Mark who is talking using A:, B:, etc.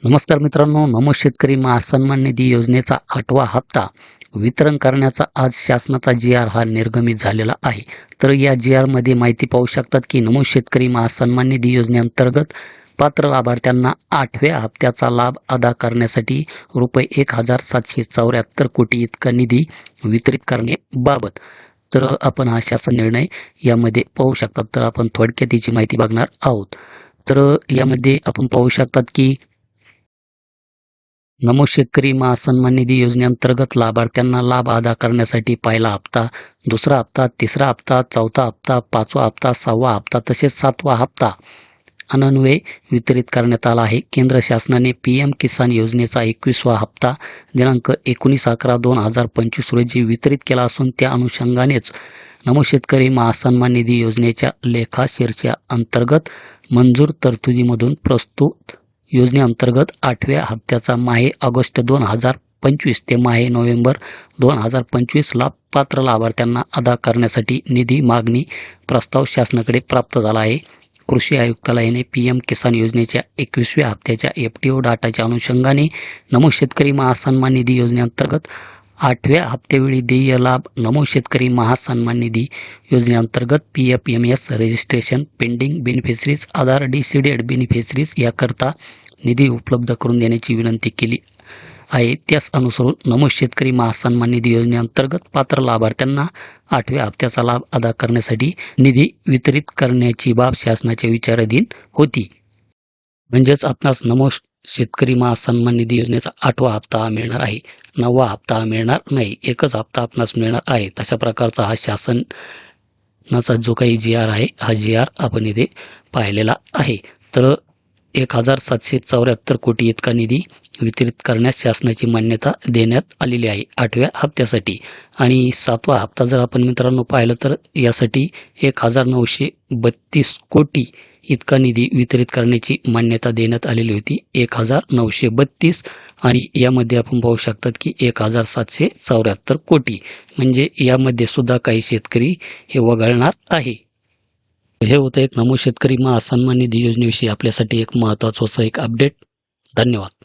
A: नमस्कार मित्रांनो, नमो शेतकरी महासन्मान निधी योजनेचा 8वा हप्ता वितरण करण्याचा आज शासनाचा जी.आर. हा निर्गमित झालेला आहे. तर या जी.आर.मध्ये माहिती पाहू शकतात की नमो शेतकरी महासन्मान निधी योजनेअंतर्गत पात्र लाभार्थ्यांना 8व्या हप्त्याचा लाभ अदा करण्यासाठी रुपये 1,774 कोटी इतका निधी वितरित करण्याबाबत तर आपण हा शासन निर्णय यामध्ये पाहू शकतात. तर आपण थोडक्यात याची माहिती बघणार आहोत. तर यामध्ये आपण पाहू शकतात की नमो शेतकरी महासन्मान निधी योजनेअंतर्गत लाभार्थ्यांना लाभ अदा करण्यासाठी पहिला हप्ता, दुसरा हप्ता, तिसरा हप्ता, चौथा हप्ता, पाचवा हप्ता, 6वा हप्ता तसेच 7वा हप्ता अनन्वये वितरित करण्यात आला आहे. केंद्र शासनाने PM किसान योजनेचा 21वा हप्ता दिनांक 19/11/2025 रोजी वितरित केला असून त्या अनुषंगानेच नमो शेतकरी महासन्मान निधी योजनेच्या लेखाशीर्षा अंतर्गत मंजूर तरतुदीमधून प्रस्तुत योजनेअंतर्गत 8व्या हप्त्याचा माहे ऑगस्ट 2025 ते माहे नोव्हेंबर 2025 ला पात्र लाभार्थ्यांना अदा करण्यासाठी निधी मागणी प्रस्ताव शासनाकडे प्राप्त झाला आहे. कृषी आयुक्तालयाने PM किसान योजनेच्या 21व्या हप्त्याच्या FTO डाटाच्या अनुषंगाने नमो शेतकरी महासन्मान निधी योजनेअंतर्गत 8व्या हप्त्यावेळी देय लाभ नमो शेतकरी महासन्मान निधी योजनेअंतर्गत PFMS रजिस्ट्रेशन पेंडिंग बेनिफिशरीज आधार डिसिडेड बेनिफिशरीज याकरता निधी उपलब्ध करून देण्याची विनंती केली आहे. त्यास अनुसरून नमो शेतकरी महासन्मान निधी योजनेअंतर्गत पात्र लाभार्थ्यांना 8व्या हप्त्याचा लाभ अदा करण्यासाठी निधी वितरित करण्याची बाब शासनाच्या विचाराधीन होती. म्हणजेच आपणास नमो शेतकरी महासन्मान निधी योजनेचा 8वा हप्ता मिळणार आहे, 9वा हप्ता मिळणार नाही, एकच हप्ता आपणास मिळणार आहे. तशा प्रकारचा हा शासनाचा जो काही जी.आर. आहे हा जी.आर. आपण इथे पाहिलेला आहे. तर 1,774 कोटी इतका निधी वितरित करण्यास शासनाची मान्यता देण्यात आलेली आहे 8व्या हप्त्यासाठी. आणि 7वा हप्ता जर आपण मित्रांनो पाहिलं तर यासाठी 1,932 कोटी इतका निधी वितरित करण्याची मान्यता देण्यात आलेली होती. 1,932 आणि यामध्ये आपण पाहू शकतात की 1,774 कोटी म्हणजे यामध्ये सुद्धा काही शेतकरी हे वगळणार आहे. हे होतं एक नमो शेतकरी महासन्मान निधी योजनेविषयी आपल्यासाठी एक महत्त्वाचं असं एक अपडेट. धन्यवाद.